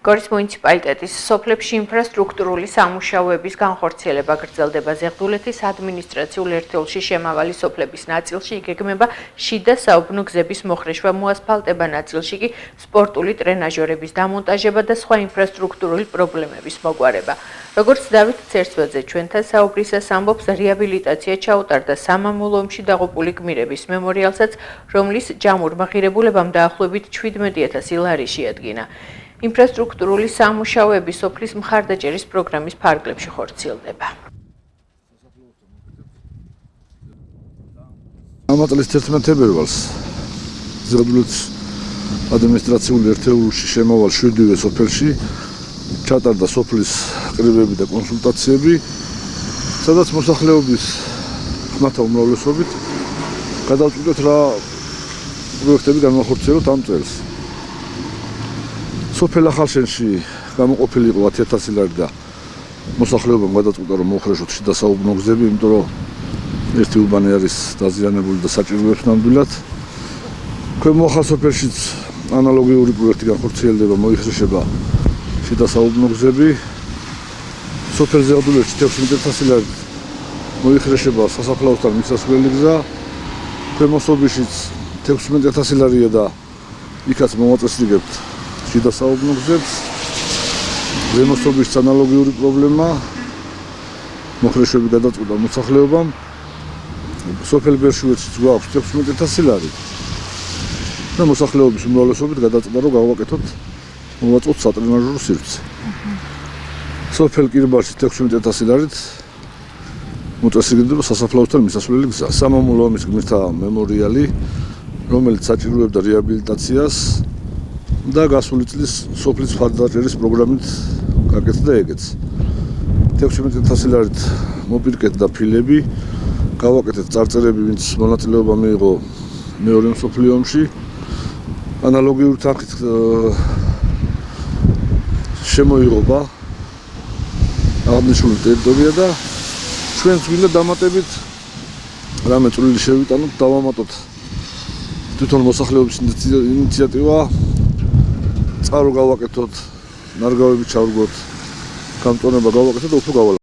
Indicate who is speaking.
Speaker 1: გორის მუნიციპალიტეტის სოფლებში ინფრასტრუქტურული სამუშაოების განხორციელება გრძელდება ზეღდულეთის ადმინისტრაციულ ერთეულში შემავალი სოფლების ნაწილში იგეგმება შიდა საუბნო გზების მოხრეშვა მოასფალტება ნაწილში კი სპორტული ტრენაჟორების დამონტაჟება და სხვა ინფრასტრუქტურული პრობლემების მოგვარება. როგორც დავით ცერსვაძე ჩვენთან საუბრისას ამბობს, რეაბილიტაცია ჩაუტარდა სამამულო ომში დაღუპული გმირების მემორიალსაც, რომლის ჯამურ მაღირებულებამ დაახლოებით 17,000 ლარი შეადგინა. ინფრასტრუქტურული სამუშაოები სოფლის მხარდაჭერის პროგრამის ფარგლებში ხორციელდება.
Speaker 2: ამ წლის 11 თებერვალს ზეღდულეთის ადმინისტრაციული ერთეულში შემავალ 7-ვე სოფელში ჩატარდა სოფლის ყრიბები და კონსულტაციები, სადაც მოსახლეობის ხმათა უმრავლესობით გადავწყვიტეთ რა პროექტები განვახორციელოთ ამ წელს. სოფელ ახალშენში გამოყოფილი იყო 10,000 ლარი და მოსახლეობამ გადაწყვიტა რომ მოხრეშოთ შიდა საუბნო გზები, იმიტომ რომ ერთი უბანი არის დაზიანებული და საჭიროებს ნამდვილად. ქვემო ახალ სოფელშიც ანალოგიური პროექტი განხორციელდება, მოიხსნება შიდა საუბნო გზები. სოფელ ზეღდულეთში 16,000 ლარი მოიხსნება სასაფლაოსთან მისასვლელი გზა. ქვემო სოფელშიც 16,000 ლარია და იქაც მოვაწესრიგებთ შიდა საუბნო გზებს. ზემო სოფელშიც ანალოგიური პრობლემა. მოხრეშვები გადაწყვიტა მოსახლეობამ. სოფელ ბერშუეთშიც გვაქვს 16,000 ლარი. და მოსახლეობის უმრავლესობით გადაწყვიტა რომ გავაკეთოთ მოვაწყოთ სატრენაჟორო სივრცე. სოფელ კირბაში 16,000 ლარით მოწესრიგდება სასაფლაოსთან მისასვლელი გზა. სამამულო ომის გმირთა მემორიალი, რომელიც საჭიროებდა რეაბილიტაციას და გასული წლის სოფლის მხარდაჭერის პროგრამით გაკეთდა ეგეც. 16,000 ლარით მოპირკეთდა ფილები, გავაკეთეთ წარწერები, ვინც მონაწილეობა მიიღო მეორე მსოფლიო ომში. ანალოგიური თანხით შემოიღობა აღნიშნული ტერიტორია და ჩვენც გვინდა დამატებით რამე წვლილი შევიტანოთ, დავამატოთ თვითონ მოსახლეობის ინიციატივა, წყარო გავაკეთოთ, ნარგავები ჩავრგოთ, გამტონება გავაკეთოთ, უფრო გავალ